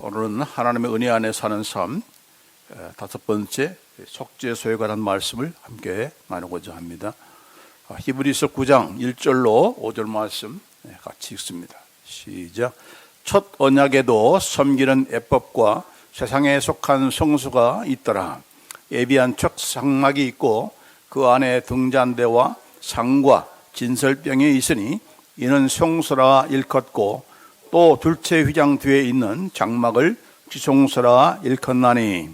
오늘은 하나님의 은혜 안에 사는 삶 다섯 번째 속죄소에 관한 말씀을 함께 나누고자 합니다. 히브리서 9장 1절로 5절 말씀 같이 읽습니다. 시작. 첫 언약에도 섬기는 예법과 세상에 속한 성수가 있더라. 예비한 첫 상막이 있고 그 안에 등잔대와 상과 진설병이 있으니 이는 성소라 일컫고 또 둘째 휘장 뒤에 있는 장막을 지성소라 일컫나니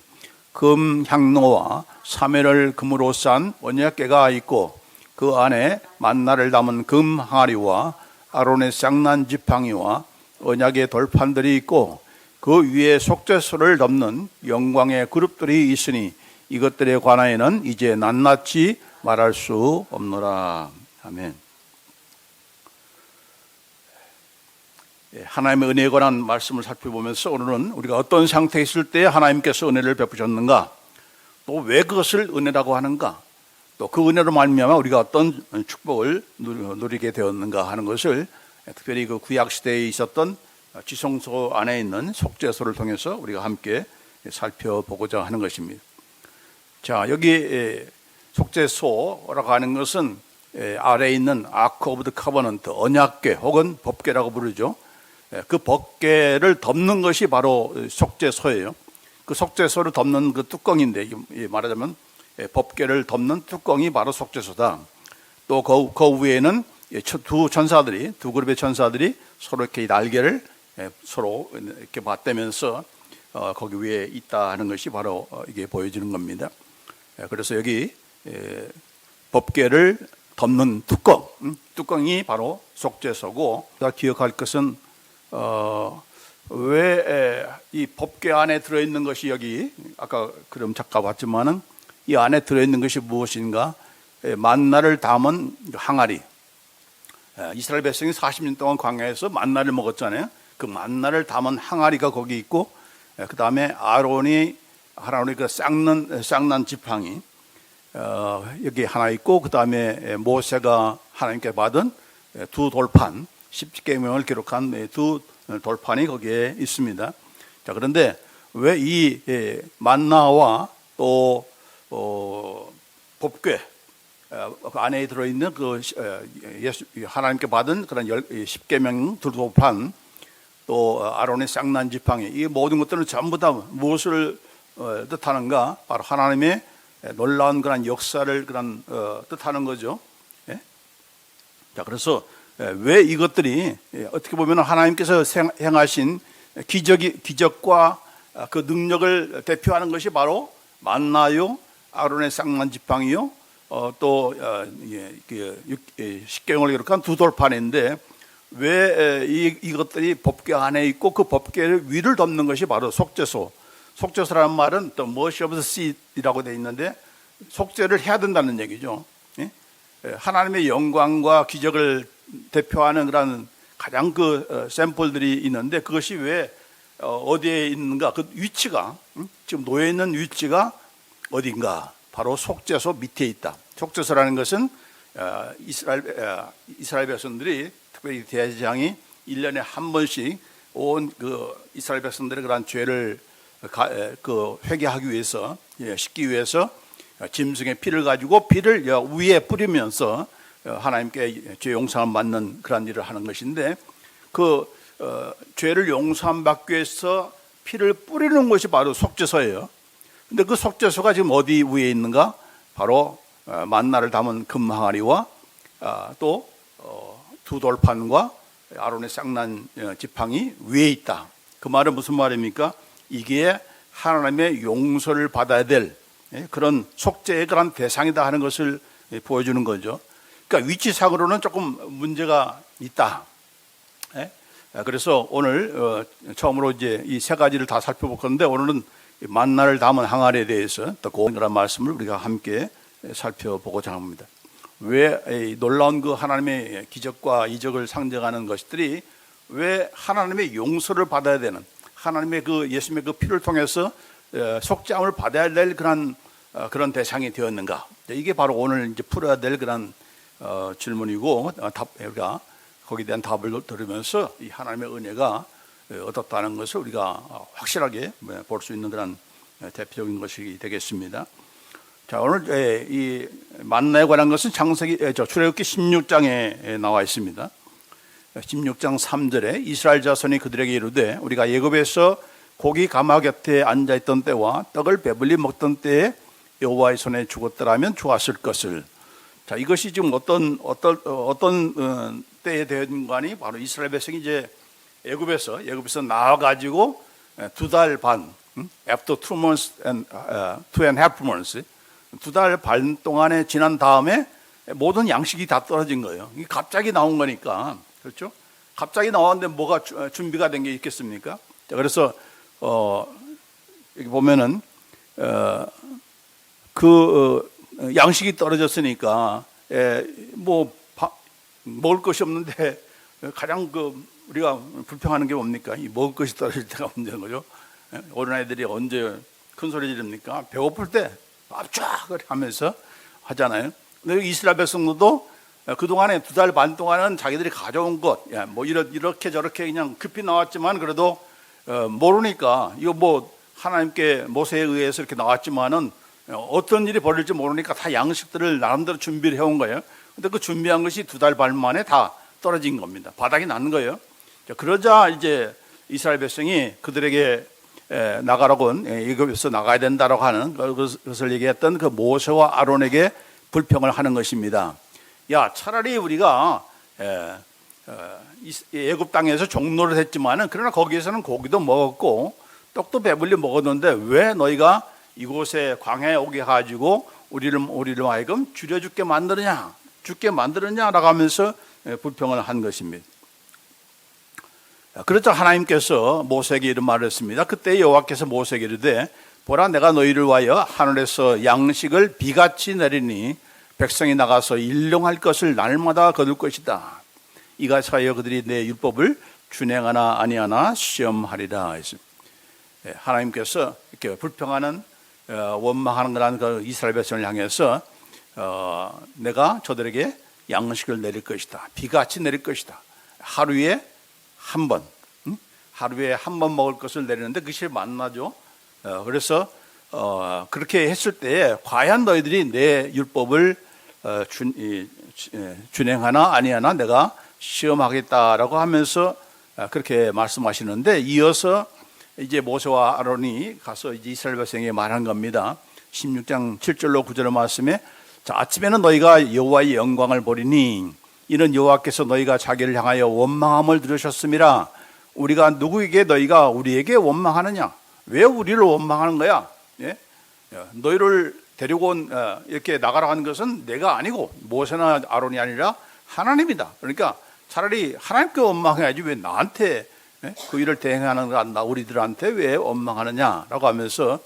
금 향로와 사면을 금으로 싼 언약궤가 있고 그 안에 만나를 담은 금 항아리와 아론의 쌍난 지팡이와 언약의 돌판들이 있고 그 위에 속죄소를 덮는 영광의 그룹들이 있으니 이것들에 관하여는 이제 낱낱이 말할 수 없노라. 아멘. 하나님의 은혜에 관한 말씀을 살펴보면서 오늘은 우리가 어떤 상태에 있을 때 하나님께서 은혜를 베푸셨는가, 또 왜 그것을 은혜라고 하는가, 또 그 은혜로 말미암아 우리가 어떤 축복을 누리게 되었는가 하는 것을 특별히 그 구약 시대에 있었던 지성소 안에 있는 속죄소를 통해서 우리가 함께 살펴보고자 하는 것입니다. 자, 여기 속죄소라고 하는 것은 아래에 있는 아크 오브 더 커버넌트, 언약궤 혹은 법궤라고 부르죠. 그 법궤를 덮는 것이 바로 속죄소예요. 그 속죄소를 덮는 그 뚜껑인데, 말하자면 법궤를 덮는 뚜껑이 바로 속죄소다. 또 그 위에는 두 그룹의 천사들이 서로 이렇게 날개를 서로 이렇게 맞대면서 거기 위에 있다 하는 것이 바로 이게 보여지는 겁니다. 그래서 여기 법궤를 덮는 뚜껑이 바로 속죄소고, 기억할 것은 왜 이 법궤 안에 들어있는 것이 여기 아까 그럼 잠깐 봤지만은 이 안에 들어있는 것이 무엇인가? 만나를 담은 항아리. 이스라엘 백성이 40년 동안 광야에서 만나를 먹었잖아요. 그 만나를 담은 항아리가 거기 있고, 그 다음에 아론이 그 쌍난 지팡이 여기 하나 있고, 그 다음에 모세가 하나님께 받은 두 돌판, 십계명을 기록한 두 돌판이 거기에 있습니다. 자, 그런데 왜 이 만나와 또 법궤 그 안에 들어있는 그 하나님께 받은 그런 십계명 두 돌판, 또 아론의 쌍난 지팡이, 이 모든 것들은 전부 다 무엇을 뜻하는가? 바로 하나님의 놀라운 그런 역사를 뜻하는 거죠. 예? 자, 그래서 왜 이것들이 어떻게 보면 하나님께서 행하신 기적과 그 능력을 대표하는 것이 바로 만나요, 아론의 쌍난 지팡이요, 또 십계명을 기록한 두 돌판인데, 왜 이것들이 법궤 안에 있고 그 법궤를 위를 덮는 것이 바로 속죄소. 속죄소라는 말은 또 mercy of the seat이라고 되어 있는데 속죄를 해야 된다는 얘기죠. 하나님의 영광과 기적을 대표하는 그런 가장 그 샘플들이 있는데, 그것이 왜 어디에 있는가? 그 위치가 지금 놓여 있는 위치가 어딘가? 바로 속죄소 밑에 있다. 속죄소라는 것은 이스라엘 백성들이, 특별히 대제사장이 1년에 한 번씩 온 그 이스라엘 백성들의 그런 죄를 회개하기 위해서, 씻기 위해서 짐승의 피를 가지고 피를 위에 뿌리면서 하나님께 죄 용서함 받는 그런 일을 하는 것인데, 그 죄를 용서함 받기 위해서 피를 뿌리는 것이 바로 속죄소예요. 근데 그 속죄소가 지금 어디 위에 있는가? 바로 만나를 담은 금 항아리와 또 두 돌판과 아론의 쌍난 지팡이 위에 있다. 그 말은 무슨 말입니까? 이게 하나님의 용서를 받아야 될 그런 속죄의 그런 대상이다 하는 것을 보여주는 거죠. 그러니까 위치상으로는 조금 문제가 있다. 그래서 오늘 처음으로 이제 이 세 가지를 다 살펴볼 건데, 오늘은 만나를 담은 항아리에 대해서 또 그런 말씀을 우리가 함께 살펴보고자 합니다. 왜 놀라운 그 하나님의 기적과 이적을 상징하는 것들이 왜 하나님의 용서를 받아야 되는, 하나님의 그 예수님의 그 피를 통해서 속죄함을 받아야 될 그런 대상이 되었는가? 이게 바로 오늘 이제 풀어야 될 그런 질문이고, 우리가 거기에 대한 답을 들으면서 이 하나님의 은혜가 얻었다는 것을 우리가 확실하게 볼 수 있는 그런 대표적인 것이 되겠습니다. 자, 오늘 이 만나에 관한 것은 출애굽기 16장에 나와 있습니다. 16장 3절에 이스라엘 자손이 그들에게 이르되 우리가 애굽에서 고기 가마 곁에 앉아 있던 때와 떡을 배불리 먹던 때에 여호와의 손에 죽었더라면 좋았을 것을. 자, 이것이 지금 어떤 때에 된 관이 바로 이스라엘 백성이 이제 애굽에서 나와 가지고 2달 반, after 2 months and 2.5 months, 2달 반 동안에 지난 다음에 모든 양식이 다 떨어진 거예요. 이게 갑자기 나온 거니까. 그렇죠? 갑자기 나왔는데 뭐가 준비가 된 게 있겠습니까? 자, 그래서 여기 보면은 양식이 떨어졌으니까 먹을 것이 없는데 가장 우리가 불평하는 게 뭡니까? 이 먹을 것이 떨어질 때가 문제인 거죠. 어린아이들이 언제 큰 소리 지릅니까? 배고플 때 밥 쫙 하면서 하잖아요. 근데 이스라엘 백성들도 그동안에 2달 반 동안은 자기들이 가져온 것, 이렇게 저렇게 그냥 급히 나왔지만 그래도 모르니까 이거 하나님께 모세에 의해서 이렇게 나왔지만은 어떤 일이 벌어질지 모르니까 다 양식들을 나름대로 준비를 해온 거예요. 근데 그 준비한 것이 2달 반 만에 다 떨어진 겁니다. 바닥이 난 거예요. 그러자 이제 이스라엘 백성이 그들에게 나가라고 애굽에서 나가야 된다라고 하는 그것을 얘기했던 그 모세와 아론에게 불평을 하는 것입니다. 야, 차라리 우리가 애굽 땅에서 종노릇 했지만은 그러나 거기에서는 고기도 먹었고 떡도 배불리 먹었는데 왜 너희가 이곳에 광야에 오게 가지고 우리를 하여금 줄여 죽게 만들었냐라고 하면서 불평을 한 것입니다. 그렇자 하나님께서 모세에게 이런 말을 했습니다. 그때 여호와께서 모세에게 이르되 보라, 내가 너희를 위하여 하늘에서 양식을 비같이 내리니 백성이 나가서 일용할 것을 날마다 거둘 것이다. 이같이 하여 그들이 내 율법을 준행하나 아니하나 시험하리라 했습니다. 하나님께서 이렇게 불평하는 원망하는 그런 그 이스라엘 백성을 향해서 내가 저들에게 양식을 내릴 것이다. 비같이 내릴 것이다. 하루에 한 번 먹을 것을 내리는데 그것이 만나죠. 그래서 그렇게 했을 때 과연 너희들이 내 율법을 준행하나 아니하나 내가 시험하겠다라고 하면서 그렇게 말씀하시는데, 이어서 이제 모세와 아론이 가서 이제 이스라엘 백성에게 말한 겁니다. 16장 7절로 9절의 말씀에 자, 아침에는 너희가 여호와의 영광을 보리니 이는 여호와께서 너희가 자기를 향하여 원망함을 들으셨음이라. 우리가 누구에게 너희가 우리에게 원망하느냐? 왜 우리를 원망하는 거야? 예? 너희를 데리고 온 이렇게 나가라 하는 것은 내가 아니고 모세나 아론이 아니라 하나님이다. 그러니까 차라리 하나님께 원망해야지 왜 나한테 그 일을 대행하는 우리들한테 왜 원망하느냐라고 하면서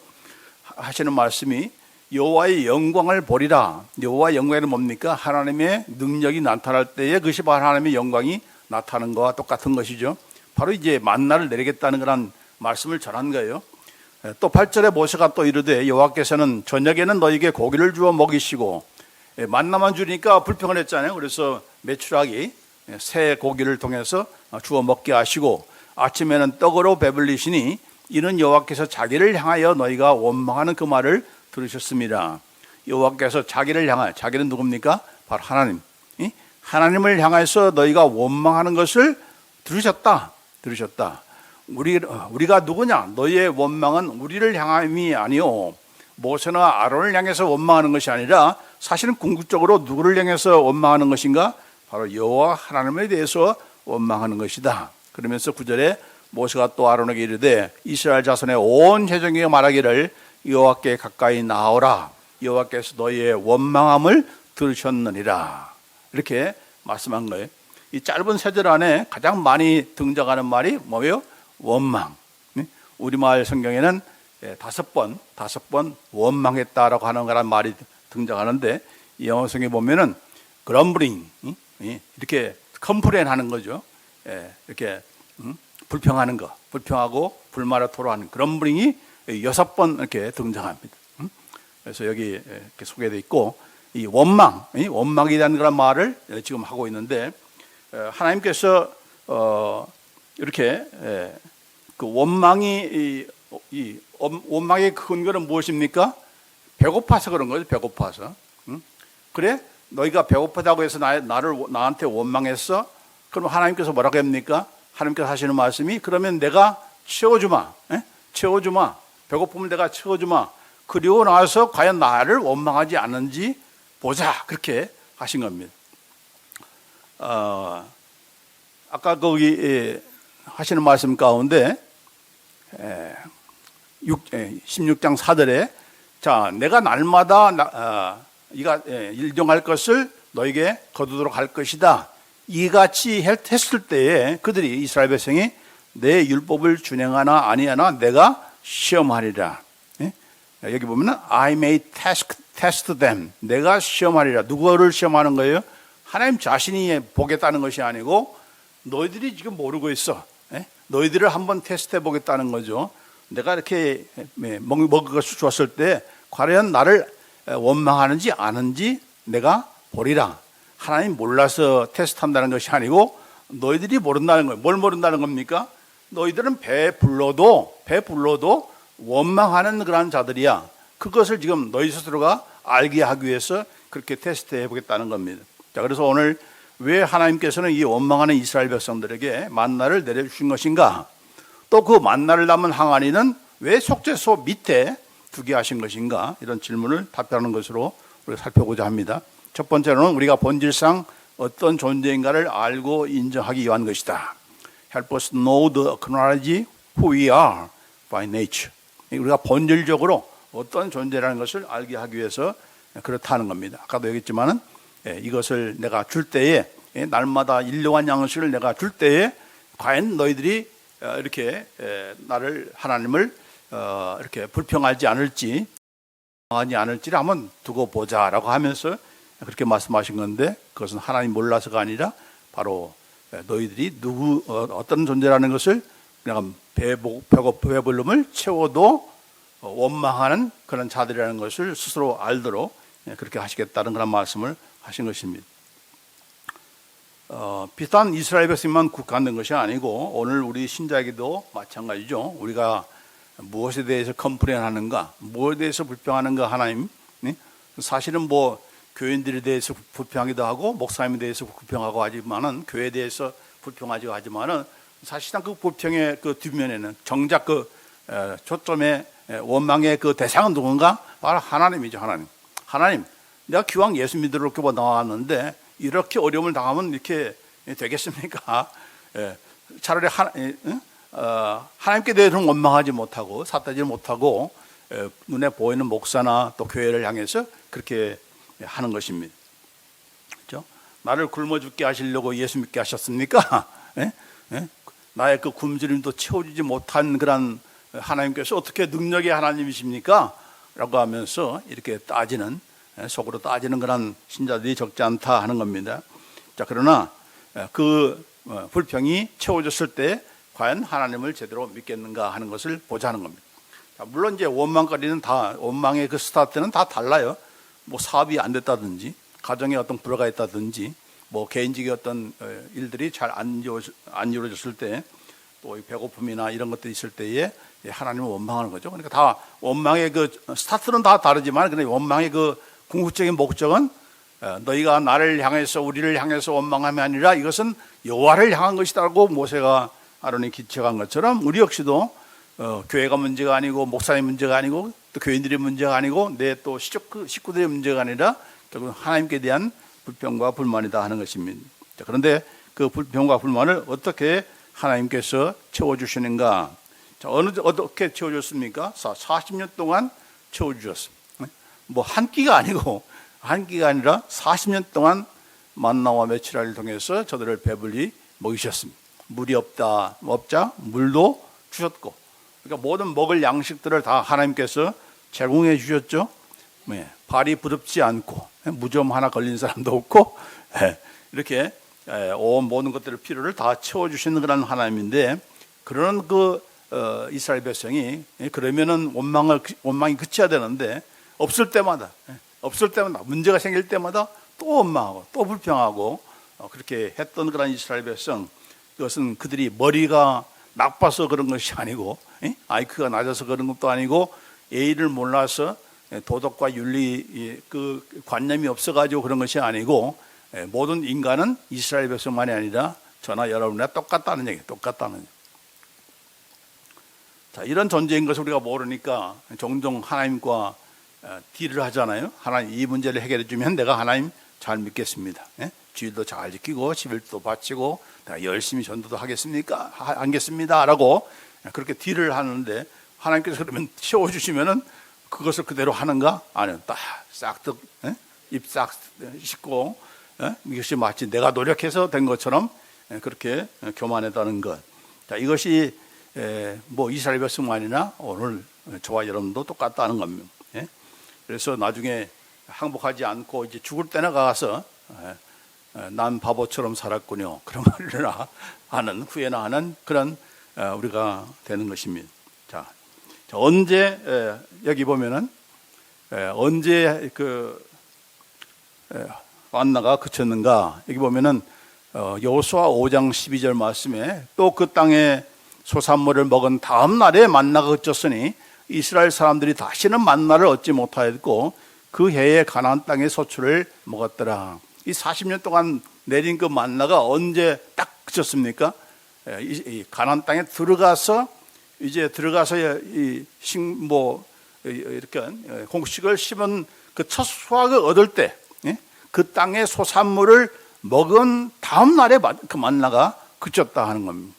하시는 말씀이 여호와의 영광을 보리라. 여호와의 영광은 뭡니까? 하나님의 능력이 나타날 때에 그것이 바로 하나님의 영광이 나타나는 것과 똑같은 것이죠. 바로 이제 만나를 내리겠다는 그런 말씀을 전한 거예요. 또 8절에 모세가 또 이르되 여호와께서는 저녁에는 너희에게 고기를 주어 먹이시고, 만나만 주니까 불평을 했잖아요. 그래서 메추라기 새 고기를 통해서 주어 먹게 하시고, 아침에는 떡으로 배불리시니 이는 여호와께서 자기를 향하여 너희가 원망하는 그 말을 들으셨습니다. 여호와께서 자기를 향하여, 자기는 누굽니까? 바로 하나님. 하나님을 향해서 너희가 원망하는 것을 들으셨다. 우리가 누구냐? 너희의 원망은 우리를 향함이 아니요 모세나 아론을 향해서 원망하는 것이 아니라 사실은 궁극적으로 누구를 향해서 원망하는 것인가? 바로 여호와 하나님에 대해서 원망하는 것이다. 그러면서 9절에 모세가 또 아론에게 이르되 이스라엘 자손의 온 회중에게 말하기를 여호와께 가까이 나오라. 여호와께서 너희의 원망함을 들으셨느니라. 이렇게 말씀한 거예요. 이 짧은 세 절 안에 가장 많이 등장하는 말이 뭐예요? 원망. 우리말 성경에는 5번 원망했다라고 하는 거란 말이 등장하는데, 이 영어 성경에 보면은 grumbling, 이렇게 컴플레인 하는 거죠. 이렇게 불평하는 거, 불평하고 불만을 토로하는 grumbling이 6번 이렇게 등장합니다. 그래서 여기 이렇게 소개되어 있고, 이 원망이라는 그런 말을 지금 하고 있는데, 하나님께서 이렇게 그 원망이 원망의 근거는 무엇입니까? 배고파서 그런 거죠. 배고파서. 응? 그래? 너희가 배고프다고 해서 나한테 원망했어? 그럼 하나님께서 뭐라고 합니까? 하나님께서 하시는 말씀이 그러면 내가 채워주마. 채워주마. 배고프면 내가 채워주마. 그리고 나서 과연 나를 원망하지 않은지 보자. 그렇게 하신 겁니다. 아까 거기 하시는 말씀 가운데 16장 4절에 자, 내가 날마다 이가 일정할 것을 너에게 거두도록 할 것이다. 이같이 했을 때에 그들이 이스라엘 백성이 내 율법을 준행하나 아니하나 내가 시험하리라. 여기 보면 I may test them. 내가 시험하리라. 누구를 시험하는 거예요? 하나님 자신이 보겠다는 것이 아니고 너희들이 지금 모르고 있어. 너희들을 한번 테스트해 보겠다는 거죠. 내가 이렇게 먹을 것을 주었을 때 과연 나를 원망하는지 아는지 내가 보리라. 하나님 몰라서 테스트한다는 것이 아니고 너희들이 모른다는 거예요. 뭘 모른다는 겁니까? 너희들은 배 불러도 원망하는 그런 자들이야. 그것을 지금 너희 스스로가 알게 하기 위해서 그렇게 테스트해 보겠다는 겁니다. 자, 그래서 오늘 왜 하나님께서는 이 원망하는 이스라엘 백성들에게 만나를 내려주신 것인가? 또 그 만나를 담은 항아리는 왜 속죄소 밑에 두게 하신 것인가? 이런 질문을 답변하는 것으로 우리가 살펴보자 합니다. 첫 번째로는 우리가 본질상 어떤 존재인가를 알고 인정하기 위한 것이다. Help us know the acknowledge who we are by nature. 우리가 본질적으로 어떤 존재라는 것을 알게 하기 위해서 그렇다는 겁니다. 아까도 얘기했지만은 이것을 내가 줄 때에 날마다 일용한 양식을 내가 줄 때에 과연 너희들이 이렇게 나를 하나님을 이렇게 불평하지 않을지 하지 않을지를 한번 두고 보자라고 하면서 그렇게 말씀하신 건데 그것은 하나님 몰라서가 아니라 바로 너희들이 어떤 존재라는 것을 내가 배불름을 채워도 원망하는 그런 자들이라는 것을 스스로 알도록 그렇게 하시겠다는 그런 말씀을 하신 것입니다. 비단 이스라엘 백성만 국한된 것이 아니고 오늘 우리 신자에게도 마찬가지죠. 우리가 무엇에 대해서 컴플레인하는가, 무엇에 대해서 불평하는가 하나님. 사실은 뭐 교인들에 대해서 불평하기도 하고 목사님에 대해서 불평하고 하지만은 교회에 대해서 불평하기도 하지만은 사실상 그 불평의 그 뒷면에는 정작 그 초점의 원망의 그 대상은 누군가? 바로 하나님이죠. 하나님. 내가 기왕 예수 믿으려고 나왔는데 이렇게 어려움을 당하면 이렇게 되겠습니까? 차라리 하나님께 대해서는 원망하지 못하고 사타지 못하고 눈에 보이는 목사나 또 교회를 향해서 그렇게 하는 것입니다. 그렇죠? 나를 굶어 죽게 하시려고 예수 믿게 하셨습니까? 나의 그 굶주림도 채워주지 못한 그런 하나님께서 어떻게 능력의 하나님이십니까? 라고 하면서 이렇게 따지는 속으로 따지는 그런 신자들이 적지 않다 하는 겁니다. 자, 그러나 그 불평이 채워졌을 때 과연 하나님을 제대로 믿겠는가 하는 것을 보자는 겁니다. 자, 물론 이제 원망거리는 다 원망의 그 스타트는 다 달라요. 뭐 사업이 안 됐다든지 가정에 어떤 불화가 있다든지 뭐 개인적인 어떤 일들이 잘 안 이루어졌을 때 또 배고픔이나 이런 것들이 있을 때에 하나님을 원망하는 거죠. 그러니까 다 원망의 그 스타트는 다 다르지만 근데 원망의 그 궁극적인 목적은 너희가 나를 향해서 우리를 향해서 원망함이 아니라 이것은 여호와를 향한 것이다라고 모세가 아론이 기책한 것처럼 우리 역시도 교회가 문제가 아니고 목사의 문제가 아니고 또 교인들의 문제가 아니고 내 또 식구들의 문제가 아니라 결국 하나님께 대한 불평과 불만이다 하는 것입니다. 자, 그런데 그 불평과 불만을 어떻게 하나님께서 채워주시는가? 자, 어떻게 채워줬습니까? 40년 동안 채워주셨습니다. 뭐 한 끼가 아니고 한 끼가 아니라 40년 동안 만나와 메추라를 통해서 저들을 배불리 먹이셨습니다. 물이 없자 물도 주셨고, 그러니까 모든 먹을 양식들을 다 하나님께서 제공해 주셨죠. 발이 부럽지 않고 무좀 하나 걸린 사람도 없고 이렇게 온 모든 것들을 필요를 다 채워주시는 그런 하나님인데 그런 그 이스라엘 백성이 그러면은 원망이 그쳐야 되는데 없을 때마다 문제가 생길 때마다 또 원망하고 또 불평하고 그렇게 했던 그런 이스라엘 백성. 그것은 그들이 머리가 나빠서 그런 것이 아니고 IQ가 낮아서 그런 것도 아니고 예의를 몰라서 도덕과 윤리 그 관념이 없어가지고 그런 것이 아니고 모든 인간은 이스라엘 백성만이 아니라 저나 여러분과 똑같다는 얘기, 똑같다는 얘기. 자, 이런 존재인 것을 우리가 모르니까 종종 하나님과 딜을 하잖아요. 하나님 이 문제를 해결해 주면 내가 하나님 잘 믿겠습니다. 주일도 잘 지키고 11도 바치고 내가 열심히 전도도 하겠습니다 라고 그렇게 딜을 하는데 하나님께서 그러면 세워주시면은 그것을 그대로 하는가? 아니요. 입 싹 씻고 이것이 마치 내가 노력해서 된 것처럼 그렇게 교만했다는 것. 자, 이것이 뭐 이스라엘 백성만이나 오늘 저와 여러분도 똑같다는 겁니다. 그래서 나중에 항복하지 않고 이제 죽을 때나 가서 난 바보처럼 살았군요. 그런 말을 하는 후회나 하는 그런 우리가 되는 것입니다. 자, 언제 여기 보면은 언제 그 만나가 그쳤는가? 여기 보면은 여호수아 5장 12절 말씀에 또 그 땅에 소산물을 먹은 다음 날에 만나가 그쳤으니 이스라엘 사람들이 다시는 만나를 얻지 못하였고 그 해에 가나안 땅의 소출을 먹었더라. 이 40년 동안 내린 그 만나가 언제 딱 그쳤습니까? 이 가나안 땅에 들어가서 이렇게 곡식을 심은 그 첫 수확을 얻을 때 그 땅의 소산물을 먹은 다음 날에 그 만나가 그쳤다 하는 겁니다.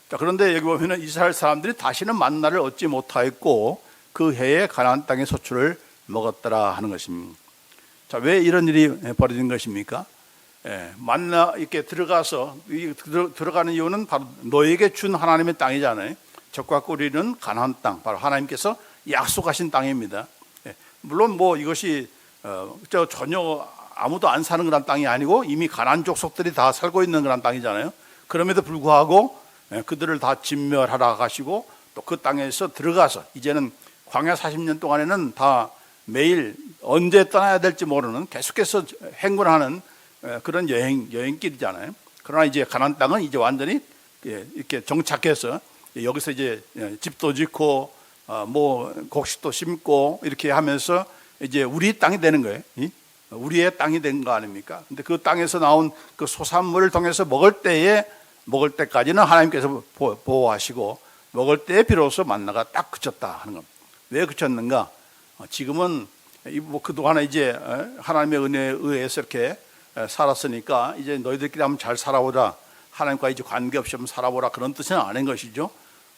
자, 그런데 여기 보면은 이스라엘 사람들이 다시는 만나를 얻지 못하였고 그 해에 가나안 땅의 소출을 먹었더라 하는 것입니다. 자, 왜 이런 일이 벌어진 것입니까? 만나 이렇게 들어가서 들어가는 이유는 바로 너에게 준 하나님의 땅이잖아요. 적과 꿀이는 가나안 땅, 바로 하나님께서 약속하신 땅입니다. 물론 뭐 이것이 전혀 아무도 안 사는 그런 땅이 아니고 이미 가나안 족속들이 다 살고 있는 그런 땅이잖아요. 그럼에도 불구하고 그들을 다 진멸하라 하시고 또 그 땅에서 들어가서 이제는 광야 40년 동안에는 다 매일 언제 떠나야 될지 모르는 계속해서 행군하는 그런 여행길이잖아요. 그러나 이제 가나안 땅은 이제 완전히 이렇게 정착해서 여기서 이제 집도 짓고 뭐 곡식도 심고 이렇게 하면서 이제 우리 땅이 되는 거예요. 우리의 땅이 된 거 아닙니까? 근데 그 땅에서 나온 그 소산물을 통해서 먹을 때까지는 하나님께서 보호하시고 먹을 때에 비로소 만나가 딱 그쳤다 하는 겁니다. 왜 그쳤는가? 지금은 뭐 그동안에 이제 하나님의 은혜에 의해서 이렇게 살았으니까 이제 너희들끼리 한번 잘 살아보자. 하나님과 이제 관계없이 한번 살아보라. 그런 뜻은 아닌 것이죠.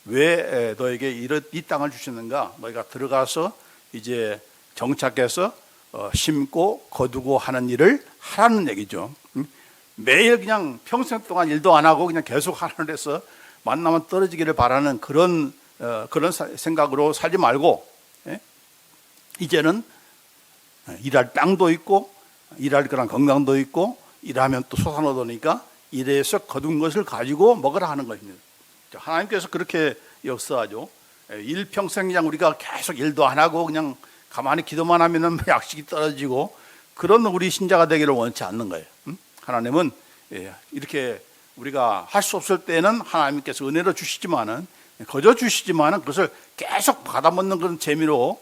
왜 너에게 이 땅을 주셨는가? 너희가 들어가서 이제 정착해서 심고 거두고 하는 일을 하라는 얘기죠. 매일 그냥 평생 동안 일도 안 하고 그냥 계속 하늘에서 만나면 떨어지기를 바라는 그런 생각으로 살지 말고 이제는 일할 땅도 있고 일할 그런 건강도 있고 일하면 또 소산 얻으니까 일해서 거둔 것을 가지고 먹으라 하는 것입니다. 하나님께서 그렇게 역사하죠. 일평생 그냥 우리가 계속 일도 안 하고 그냥 가만히 기도만 하면은 약식이 떨어지고 그런 우리 신자가 되기를 원치 않는 거예요. 하나님은 이렇게 우리가 할 수 없을 때는 하나님께서 은혜로 주시지만은 거저 주시지만은 그것을 계속 받아먹는 그런 재미로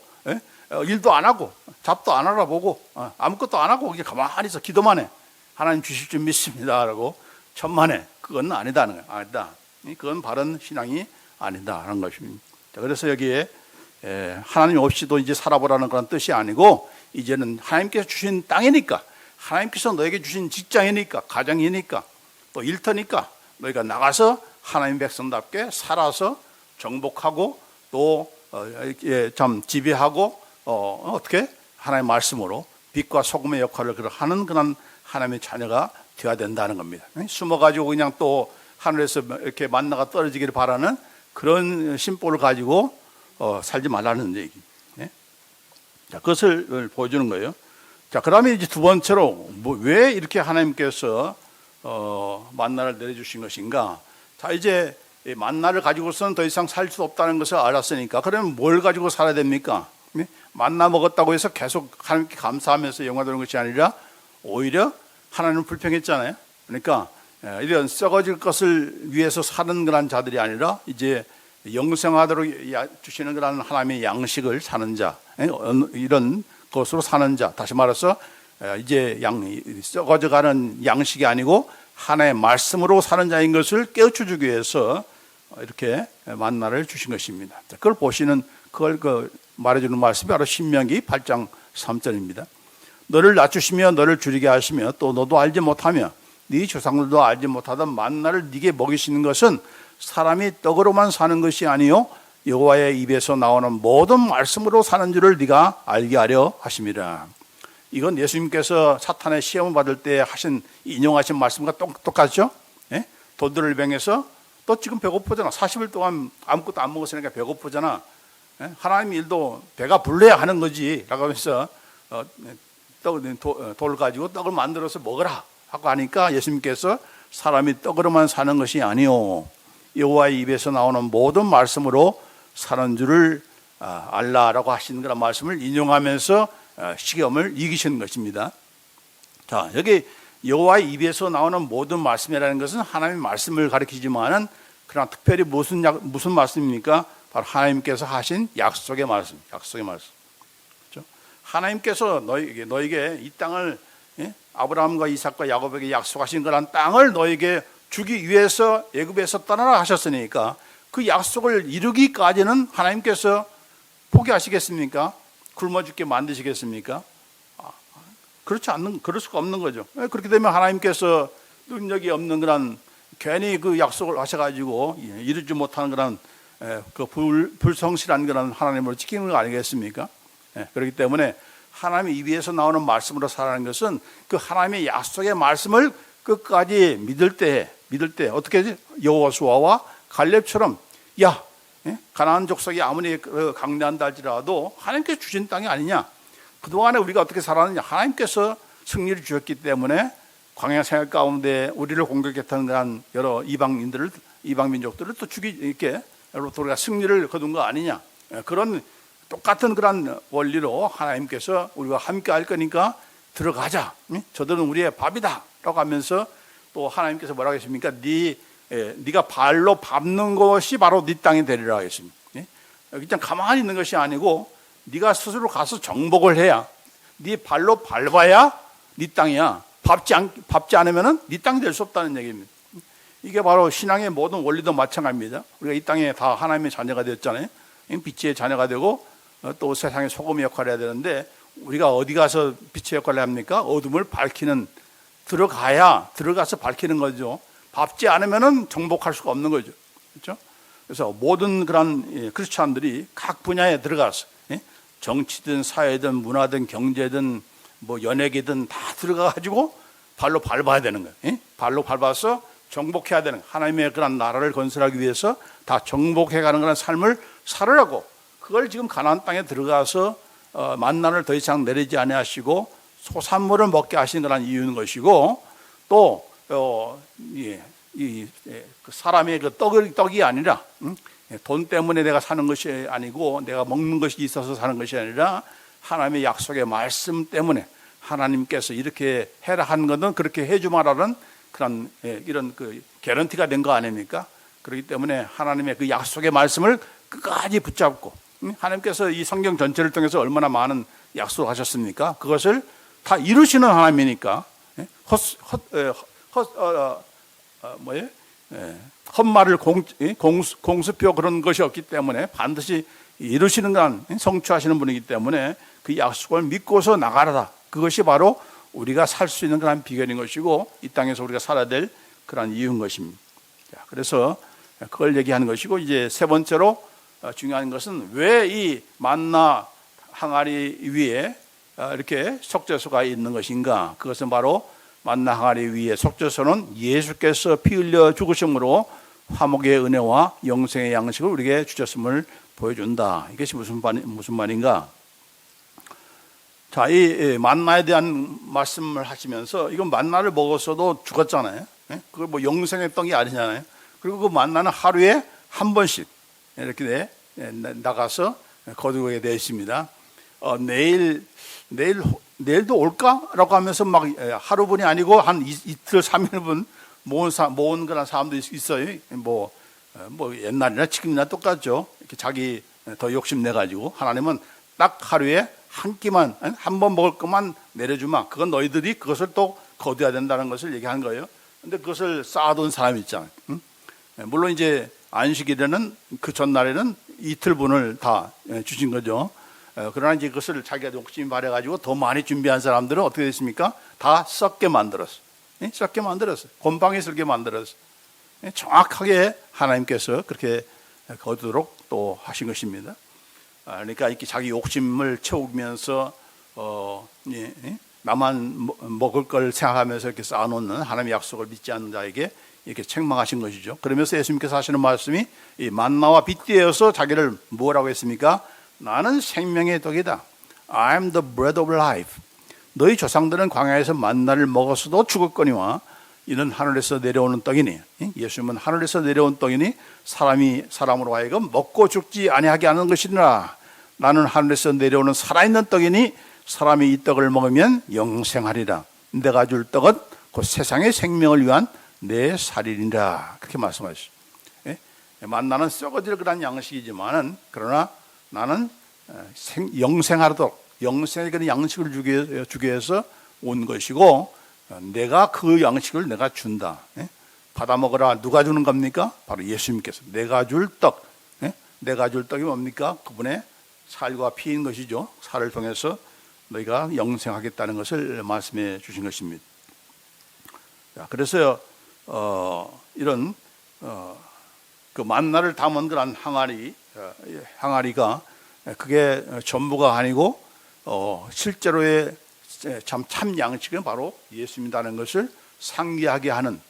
일도 안 하고 잡도 안 알아보고 아무것도 안 하고 그냥 가만히 있어 기도만 해. 하나님 주실 줄 믿습니다라고 천만에 그건 아니다는 거예요. 아니다. 그건 바른 신앙이 아니다 하는 것입니다. 그래서 여기에 하나님 없이도 이제 살아보라는 그런 뜻이 아니고 이제는 하나님께서 주신 땅이니까 하나님께서 너에게 주신 직장이니까 가정이니까 또 일터니까 너희가 나가서 하나님 백성답게 살아서 정복하고 또 참 지배하고 어떻게 하나님의 말씀으로 빛과 소금의 역할을 하는 그런 하나님의 자녀가 되어야 된다는 겁니다. 숨어가지고 그냥 또 하늘에서 이렇게 만나가 떨어지기를 바라는 그런 심보를 가지고 살지 말라는 얘기. 자, 그것을 보여주는 거예요. 자, 그다음에 이제 두 번째로 왜 이렇게 하나님께서 만나를 내려주신 것인가? 자, 이제 만나를 가지고서는 더 이상 살 수 없다는 것을 알았으니까 그러면 뭘 가지고 살아야 됩니까? 만나 먹었다고 해서 계속 하나님께 감사하면서 영화되는 것이 아니라 오히려 하나님은 불평했잖아요. 그러니까 이런 썩어질 것을 위해서 사는 그런 자들이 아니라 이제 영생하도록 주시는 그런 하나님의 양식을 사는 자, 이런 것으로 사는 자. 다시 말해서 이제 썩어져가는 양식이 아니고 하나님의 말씀으로 사는 자인 것을 깨우쳐주기 위해서 이렇게 만나를 주신 것입니다. 그걸 보시는, 그걸 말해주는 말씀이 바로 신명기 8장 3절입니다. 너를 낮추시며 너를 줄이게 하시며 또 너도 알지 못하며 네 조상들도 알지 못하던 만나를 네게 먹이시는 것은 사람이 떡으로만 사는 것이 아니요 여호와의 입에서 나오는 모든 말씀으로 사는 줄을 네가 알게 하려 하심이라. 이건 예수님께서 사탄의 시험을 받을 때 하신, 인용하신 말씀과 똑같죠? 예? 도들을병에서 너 지금 배고프잖아. 40일 동안 아무것도 안 먹었으니까 배고프잖아. 예? 하나님 일도 배가 불러야 하는 거지 라고 하면서 돌을 가지고 떡을 만들어서 먹으라 하고 하니까 예수님께서 사람이 떡으로만 사는 것이 아니요 여호와의 입에서 나오는 모든 말씀으로 사는 줄을 알라라고 하시는 그런 말씀을 인용하면서 시험을 이기시는 것입니다. 자, 여기 여호와의 입에서 나오는 모든 말씀이라는 것은 하나님의 말씀을 가리키지만은 그러나 특별히 무슨 말씀입니까? 바로 하나님께서 하신 약속의 말씀, 그렇죠? 하나님께서 너에게 이 땅을, 아브라함과 이삭과 야곱에게 약속하신 그런 땅을 너에게 주기 위해서 애굽에서 떠나라 하셨으니까 그 약속을 이루기까지는 하나님께서 포기하시겠습니까? 굶어 죽게 만드시겠습니까? 그럴 수가 없는 거죠. 그렇게 되면 하나님께서 능력이 없는 그런, 괜히 그 약속을 하셔가지고 이루지 못하는 그런 불성실한 그런 하나님으로 지키는 거 아니겠습니까? 그렇기 때문에 하나님의 입 위에서 나오는 말씀으로 살아가는 것은 그 하나님의 약속의 말씀을 끝까지 믿을 때 어떻게 하지? 여호수아와 갈렙처럼, 야, 가나안 족속이 아무리 강대한다 할지라도 하나님께서 주신 땅이 아니냐? 그동안에 우리가 어떻게 살았느냐? 하나님께서 승리를 주셨기 때문에 광야 생활 가운데 우리를 공격했던 그런 여러 이방 민족들을 또 이렇게 우리가 승리를 거둔 거 아니냐? 그런 똑같은 그런 원리로 하나님께서 우리가 함께 할 거니까 들어가자. 저들은 우리의 밥이다 라고 하면서 또 하나님께서 뭐라고 하십니까? 네가 발로 밟는 것이 바로 네 땅이 되리라 하겠습니다. 그냥 가만히 있는 것이 아니고 네가 스스로 가서 정복을 해야, 네 발로 밟아야 네 땅이야. 밟지 않으면 네 땅이 될 수 없다는 얘기입니다. 이게 바로 신앙의 모든 원리도 마찬가지입니다. 우리가 이 땅에 다 하나님의 자녀가 되었잖아요. 빛의 자녀가 되고 또 세상의 소금의 역할을 해야 되는데 우리가 어디 가서 빛의 역할을 합니까? 어둠을 밝히는, 들어가서 밝히는 거죠. 밟지 않으면 정복할 수가 없는 거죠. 그렇죠? 그래서 모든 그런 크리스찬들이 각 분야에 들어가서, 정치든 사회든 문화든 경제든 뭐 연예계든 다 들어가가지고 발로 밟아야 되는 거예요. 발로 밟아서 정복해야 되는, 하나님의 그런 나라를 건설하기 위해서 다 정복해가는 그런 삶을 살으라고, 그걸 지금 가나안 땅에 들어가서 만나를 더 이상 내리지 아니하시고 소산물을 먹게 하신 그런 이유인 것이고, 또 그 사람의 그 떡이 아니라 돈 때문에 내가 사는 것이 아니고 내가 먹는 것이 있어서 사는 것이 아니라 하나님의 약속의 말씀 때문에 하나님께서 이렇게 해라 한 것은 그렇게 해주마라는 그런 이런 그 개런티가 된 거 아닙니까? 그렇기 때문에 하나님의 그 약속의 말씀을 끝까지 붙잡고, 하나님께서 이 성경 전체를 통해서 얼마나 많은 약속을 하셨습니까? 그것을 다 이루시는 하나님이니까 헛말을 공수표 그런 것이 없기 때문에 반드시 이루시는 건 성취하시는 분이기 때문에 그 약속을 믿고서 나가라. 그것이 바로 우리가 살 수 있는 그런 비결인 것이고 이 땅에서 우리가 살아야 될 그런 이유인 것입니다. 그래서 그걸 얘기하는 것이고, 이제 세 번째로 중요한 것은 왜 이 만나 항아리 위에 이렇게 속죄소가 있는 것인가? 그것은 바로 만나 항아리 위에 속죄소는 예수께서 피 흘려 죽으심으로 화목의 은혜와 영생의 양식을 우리에게 주셨음을 보여준다. 이것이 무슨 말인가? 자, 이 만나에 대한 말씀을 하시면서 이건 만나를 먹었어도 죽었잖아요. 그걸 뭐 영생의 떡이 아니잖아요. 그리고 그 만나는 하루에 한 번씩 이렇게 나가서 거두게 되어 있습니다. 내일도 올까라고 하면서 막 하루분이 아니고 한 이틀 3일분 모은 그런 사람도 있어요. 뭐 옛날이나 지금이나 똑같죠. 이렇게 자기 더 욕심내 가지고 하나님은 딱 하루에 한 끼만, 한 번 먹을 것만 내려주마. 그건 너희들이 그것을 또 거둬야 된다는 것을 얘기한 거예요. 근데 그것을 쌓아둔 사람이 있잖아요. 물론 이제 안식일에는 그 전날에는 이틀분을 다 주신 거죠. 그러나 이제 그것을 자기가 욕심이 발해가지고 더 많이 준비한 사람들은 어떻게 됐습니까? 다 썩게 만들었어. 썩게 만들었어. 곰팡이 슬게 만들었어. 정확하게 하나님께서 그렇게 거두도록 또 하신 것입니다. 그러니까 이렇게 자기 욕심을 채우면서 나만 먹을 걸 생각하면서 이렇게 쌓아놓는 하나님의 약속을 믿지 않는 자에게 이렇게 책망하신 것이죠. 그러면서 예수님께서 하시는 말씀이 이 만나와 빗대어서 자기를 뭐라고 했습니까? 나는 생명의 떡이다. I am the bread of life. 너희 조상들은 광야에서 만나를 먹었어도 죽었거니와 이는 하늘에서 내려오는 떡이니, 예수님은 하늘에서 내려온 떡이니 사람으로 하여금 먹고 죽지 아니하게 하는 것이니라. 나는 하늘에서 내려오는 살아있는 떡이니 사람이 이 떡을 먹으면 영생하리라. 내가 줄 떡은 곧 세상의 생명을 위한 내 살이니라. 그렇게 말씀하시죠. 만나는 썩어질 그런 양식이지만은 그러나 나는 영생하도록 영생의 그런 양식을 주기 위해서 온 것이고 내가 그 양식을 내가 준다. 받아 먹으라. 누가 주는 겁니까? 바로 예수님께서. 내가 줄 떡. 내가 줄 떡이 뭡니까? 그분의 살과 피인 것이죠. 살을 통해서 너희가 영생하겠다는 것을 말씀해 주신 것입니다. 그래서 이런 그 만나를 담은 그런 항아리가 그게 전부가 아니고 실제로의 참 양식은 바로 예수님이라는 것을 상기하게 하는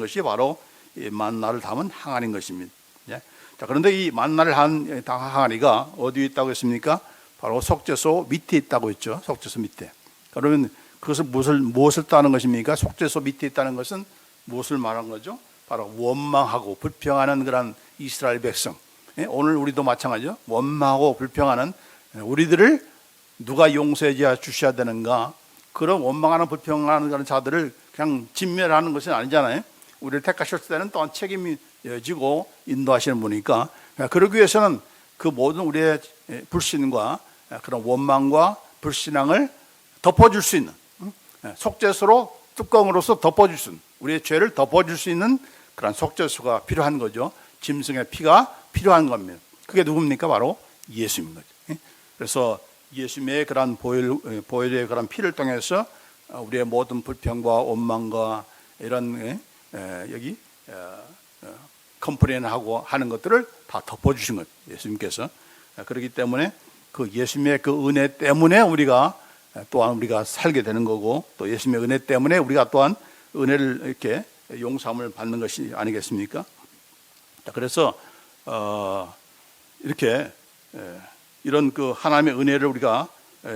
것이 바로 이 만나를 담은 항아리인 것입니다. 자, 그런데 이 만나를 한 항아리가 어디에 있다고 했습니까? 바로 속죄소 밑에 있다고 했죠. 속죄소 밑에. 그러면 그것을 무엇을 따는 것입니까? 속죄소 밑에 있다는 것은 무엇을 말한 거죠? 바로 원망하고 불평하는 그런 이스라엘 백성. 오늘 우리도 마찬가지죠. 원망하고 불평하는 우리들을 누가 용서해 주셔야 되는가? 그런 원망하는 불평하는 그런 자들을 그냥 진멸하는 것은 아니잖아요. 우리를 택하셨을 때는 또한 책임이 지고 인도하시는 분이니까 그러기 위해서는 그 모든 우리의 불신과 그런 원망과 불신앙을 덮어줄 수 있는 속죄소로 뚜껑으로서 덮어줄 수 있는 우리의 죄를 덮어줄 수 있는 그런 속죄소가 필요한 거죠. 짐승의 피가 필요한 겁니다. 그게 누굽니까? 바로 예수인 거죠. 그래서 예수님의 그런 보혈의 그런 피를 통해서 우리의 모든 불평과 원망과 이런 여기 컴플레인하고 하는 것들을 다 덮어주신 것 예수님께서. 그렇기 때문에 그 예수님의 그 은혜 때문에 우리가 또한 우리가 살게 되는 거고 또 예수님의 은혜 때문에 우리가 또한 은혜를 이렇게 용서함을 받는 것이 아니겠습니까? 그래서 이렇게 이런 그 하나님의 은혜를 우리가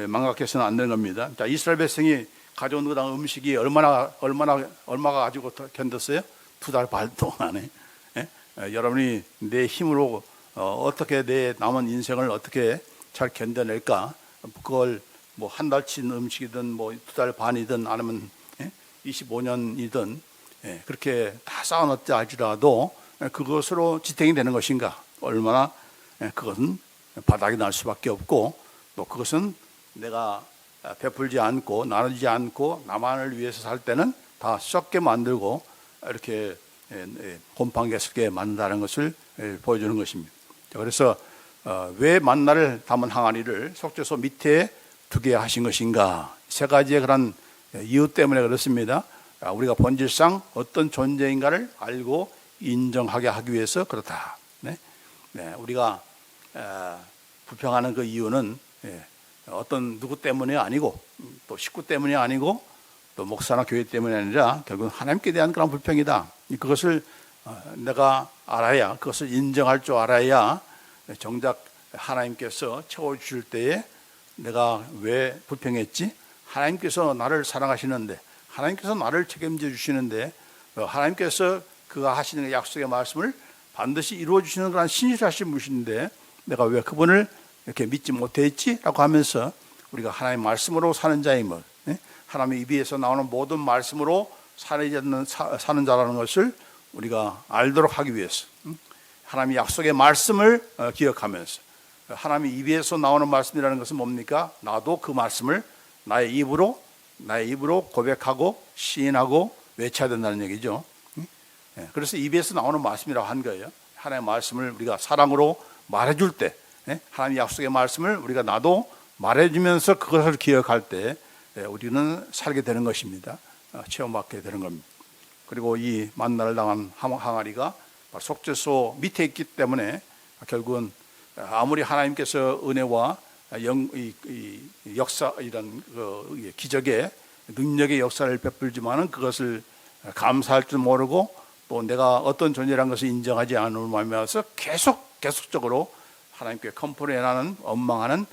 망각해서는 안 되는 겁니다. 자, 이스라엘 백성이 가져온 그 음식이 얼마가 가지고 견뎠어요? 2달 반 동안에. 여러분이 내 힘으로 어떻게 내 남은 인생을 어떻게 잘 견뎌낼까? 그걸 뭐 한 달치 음식이든 뭐 2달 반이든 아니면 25년이든 그렇게 다 쌓아놨다 할지라도 그것으로 지탱이 되는 것인가? 얼마나 그것은 바닥이 날 수밖에 없고 또 그것은 내가 베풀지 않고 나누지 않고 나만을 위해서 살 때는 다 썩게 만들고 이렇게 곰팡이가 썩게 만든다는 것을 보여주는 것입니다. 그래서 왜 만나를 담은 항아리를 속죄소 밑에 두게 하신 것인가? 세 가지의 그런 이유 때문에 그렇습니다. 우리가 본질상 어떤 존재인가를 알고 인정하게 하기 위해서 그렇다. 우리가 불평하는 그 이유는 어떤 누구 때문이 아니고 또 식구 때문이 아니고 또 목사나 교회 때문이 아니라 결국은 하나님께 대한 그런 불평이다. 그것을 내가 알아야 그것을 인정할 줄 알아야 정작 하나님께서 채워주실 때에 내가 왜 불평했지? 하나님께서 나를 사랑하시는데 하나님께서 나를 책임져 주시는데 하나님께서 그가 하시는 약속의 말씀을 반드시 이루어 주시는 그런 신실하신 분이신데 내가 왜 그분을 이렇게 믿지 못했지? 라고 하면서 우리가 하나님의 말씀으로 사는 자임을 하나님의 입에서 나오는 모든 말씀으로 사는 자라는 것을 우리가 알도록 하기 위해서 하나님의 약속의 말씀을 기억하면서, 하나님의 입에서 나오는 말씀이라는 것은 뭡니까? 나도 그 말씀을 나의 입으로 고백하고 시인하고 외쳐야 된다는 얘기죠. 그래서 입에서 나오는 말씀이라고 한 거예요. 하나님의 말씀을 우리가 사랑으로 말해줄 때, 하나님의 약속의 말씀을 우리가 나도 말해주면서 그것을 기억할 때 우리는 살게 되는 것입니다. 체험받게 되는 겁니다. 그리고 이 만나를 당한 항아리가 속죄소 밑에 있기 때문에 결국은 아무리 하나님께서 은혜와 역사, 이런 기적의 능력의 역사를 베풀지만은 그것을 감사할 줄 모르고 또 내가 어떤 존재라는 것을 인정하지 않음을 말미암아서 계속적으로 하나님께 컴플레인하는, 원망하는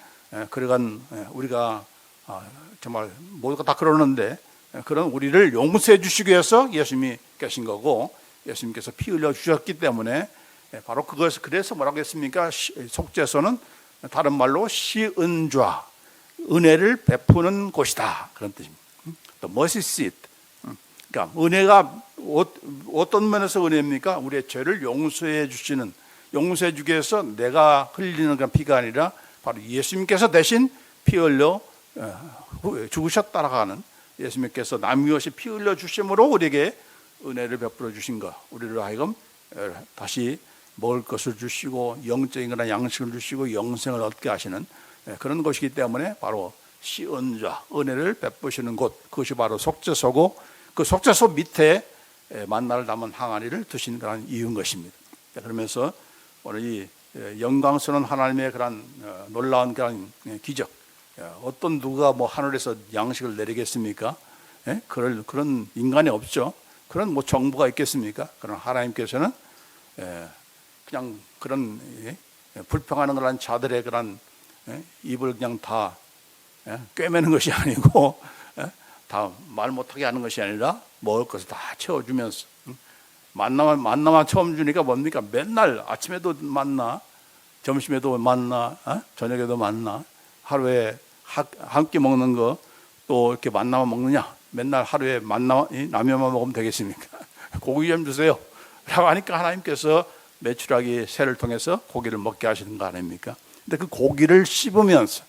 그러한 우리가 정말 모두가 다 그러는데 그런 우리를 용서해 주시기 위해서 예수님이 계신 거고, 예수님께서 피 흘려 주셨기 때문에 바로 그것을, 그래서 뭐라고 했습니까? 속죄소는 다른 말로 시은좌, 은혜를 베푸는 곳이다, 그런 뜻입니다. 또 mercy seat. 그러니까 은혜가 어떤 면에서 은혜입니까? 우리의 죄를 용서해 주시는, 용서해 주기 위해서 내가 흘리는 그런 피가 아니라 바로 예수님께서 대신 피 흘려 죽으셨다라고 하는, 예수님께서 남이 없이 피 흘려 주심으로 우리에게 은혜를 베풀어 주신 것, 우리를 하여금 다시 먹을 것을 주시고 영적인 그런 양식을 주시고 영생을 얻게 하시는 그런 것이기 때문에 바로 시은좌, 은혜를 베푸시는 곳, 그것이 바로 속죄소고, 그 속죄소 밑에 만나를 담은 항아리를 두신 그런 이유인 것입니다. 그러면서 오늘 이 영광스러운 하나님의 그런 놀라운 그런 기적, 어떤 누가 뭐 하늘에서 양식을 내리겠습니까? 그런 인간이 없죠. 그런 뭐 정부가 있겠습니까? 그런 하나님께서는 그냥 그런 불평하는 그런 자들의 그런 입을 그냥 다 꿰매는 것이 아니고, 다 말 못하게 하는 것이 아니라 먹을 것을 다 채워주면서, 만나만 처음 주니까 뭡니까? 맨날 아침에도 만나, 점심에도 만나, 저녁에도 만나, 하루에 한 끼 먹는 거 또 이렇게 만나만 먹느냐? 맨날 하루에 라면만 먹으면 되겠습니까? 고기 좀 주세요 라고 하니까 하나님께서 메추라기 새를 통해서 고기를 먹게 하시는 거 아닙니까? 근데 그 고기를 씹으면서,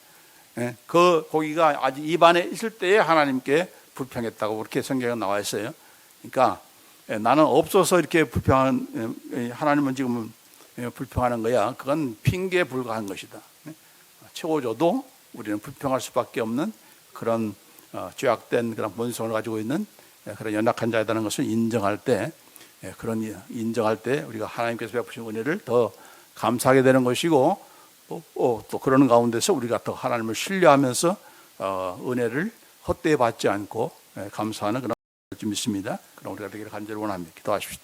그 고기가 아직 입안에 있을 때에 하나님께 불평했다고 그렇게 성경에 나와 있어요. 그러니까 나는 없어서 이렇게 불평한, 하나님은 지금 불평하는 거야. 그건 핑계에 불과한 것이다. 채워줘도 우리는 불평할 수밖에 없는 그런 죄악된 그런 본성을 가지고 있는 그런 연약한 자이라는 것을 인정할 때, 인정할 때 우리가 하나님께서 베푸신 은혜를 더 감사하게 되는 것이고, 또 그러는 가운데서 우리가 더 하나님을 신뢰하면서 은혜를 헛되이 받지 않고 감사하는 그런 줄 믿습니다. 그럼 우리가 되기를 간절히 원합니다. 기도하십시오.